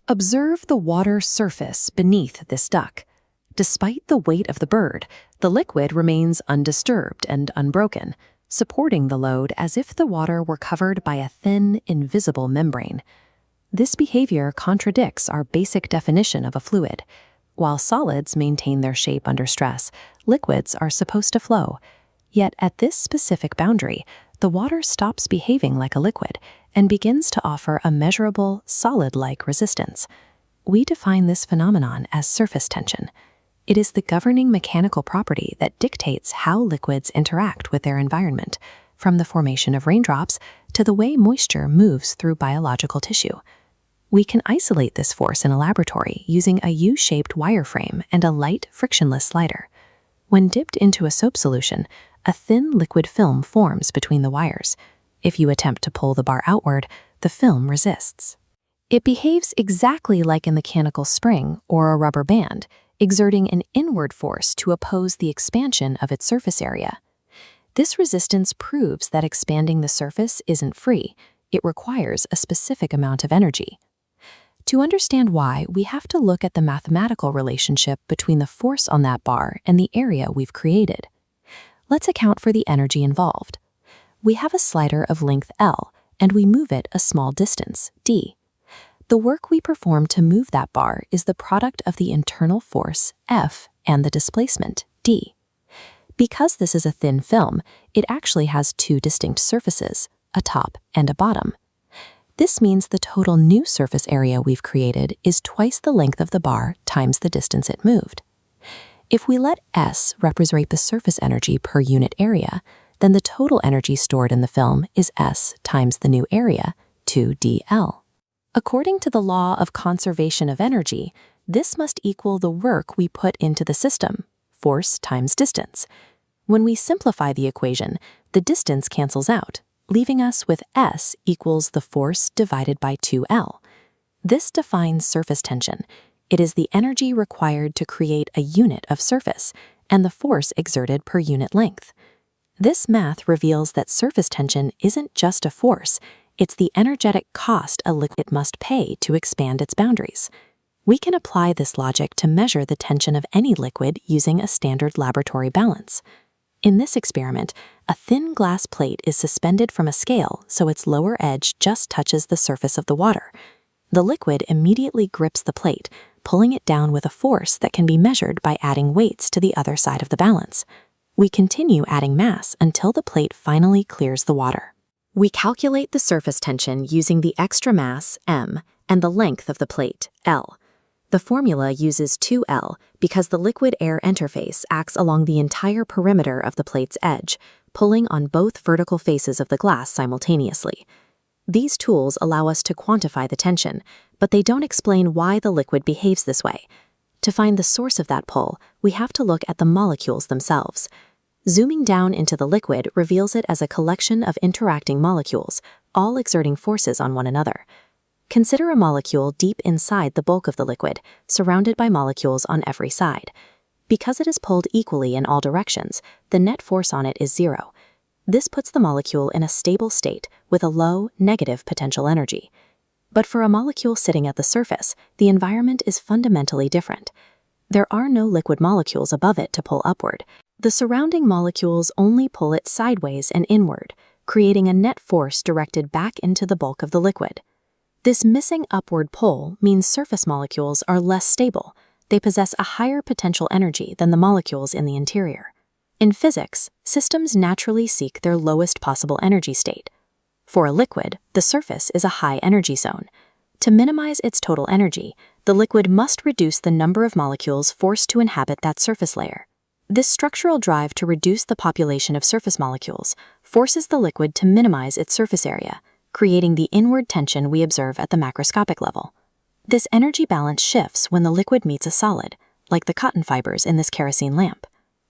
Observe the water surface beneath this duck. Despite the weight of the bird, the liquid remains undisturbed and unbroken, supporting the load as if the water were covered by a thin, invisible membrane. This behavior contradicts our basic definition of a fluid. While solids maintain their shape under stress, liquids are supposed to flow. Yet at this specific boundary, the water stops behaving like a liquid and begins to offer a measurable, solid-like resistance. We define this phenomenon as surface tension. It is the governing mechanical property that dictates how liquids interact with their environment, from the formation of raindrops to the way moisture moves through biological tissue. We can isolate this force in a laboratory using a U-shaped wireframe and a light, frictionless slider. When dipped into a soap solution, a thin liquid film forms between the wires. If you attempt to pull the bar outward, the film resists. It behaves exactly like a mechanical spring or a rubber band, exerting an inward force to oppose the expansion of its surface area. This resistance proves that expanding the surface isn't free. It requires a specific amount of energy. To understand why, we have to look at the mathematical relationship between the force on that bar and the area we've created. Let's account for the energy involved. We have a slider of length L, and we move it a small distance, d. The work we perform to move that bar is the product of the internal force, F, and the displacement, d. Because this is a thin film, it actually has two distinct surfaces, a top and a bottom. This means the total new surface area we've created is twice the length of the bar times the distance it moved. If we let S represent the surface energy per unit area, then the total energy stored in the film is S times the new area, 2dL. According to the law of conservation of energy, this must equal the work we put into the system, force times distance. When we simplify the equation, the distance cancels out, leaving us with S equals the force divided by 2L. This defines surface tension. It is the energy required to create a unit of surface and the force exerted per unit length. This math reveals that surface tension isn't just a force, it's the energetic cost a liquid must pay to expand its boundaries. We can apply this logic to measure the tension of any liquid using a standard laboratory balance. In this experiment, a thin glass plate is suspended from a scale so its lower edge just touches the surface of the water. The liquid immediately grips the plate, pulling it down with a force that can be measured by adding weights to the other side of the balance. We continue adding mass until the plate finally clears the water. We calculate the surface tension using the extra mass, m, and the length of the plate, L. The formula uses 2L because the liquid-air interface acts along the entire perimeter of the plate's edge, pulling on both vertical faces of the glass simultaneously. These tools allow us to quantify the tension, but they don't explain why the liquid behaves this way. To find the source of that pull, we have to look at the molecules themselves. Zooming down into the liquid reveals it as a collection of interacting molecules, all exerting forces on one another. Consider a molecule deep inside the bulk of the liquid, surrounded by molecules on every side. Because it is pulled equally in all directions, the net force on it is zero. This puts the molecule in a stable state with a low, negative potential energy. But for a molecule sitting at the surface, the environment is fundamentally different. There are no liquid molecules above it to pull upward. The surrounding molecules only pull it sideways and inward, creating a net force directed back into the bulk of the liquid. This missing upward pull means surface molecules are less stable. They possess a higher potential energy than the molecules in the interior. In physics, systems naturally seek their lowest possible energy state. For a liquid, the surface is a high energy zone. To minimize its total energy, the liquid must reduce the number of molecules forced to inhabit that surface layer. This structural drive to reduce the population of surface molecules forces the liquid to minimize its surface area, creating the inward tension we observe at the macroscopic level. This energy balance shifts when the liquid meets a solid, like the cotton fibers in this kerosene lamp.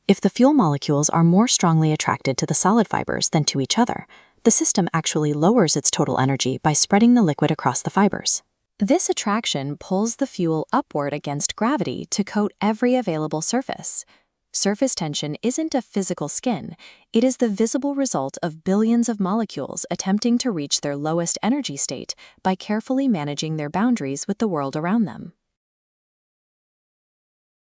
If the fuel molecules are more strongly attracted to the solid fibers than to each other, the system actually lowers its total energy by spreading the liquid across the fibers. This attraction pulls the fuel upward against gravity to coat every available surface. Surface tension isn't a physical skin, it is the visible result of billions of molecules attempting to reach their lowest energy state by carefully managing their boundaries with the world around them.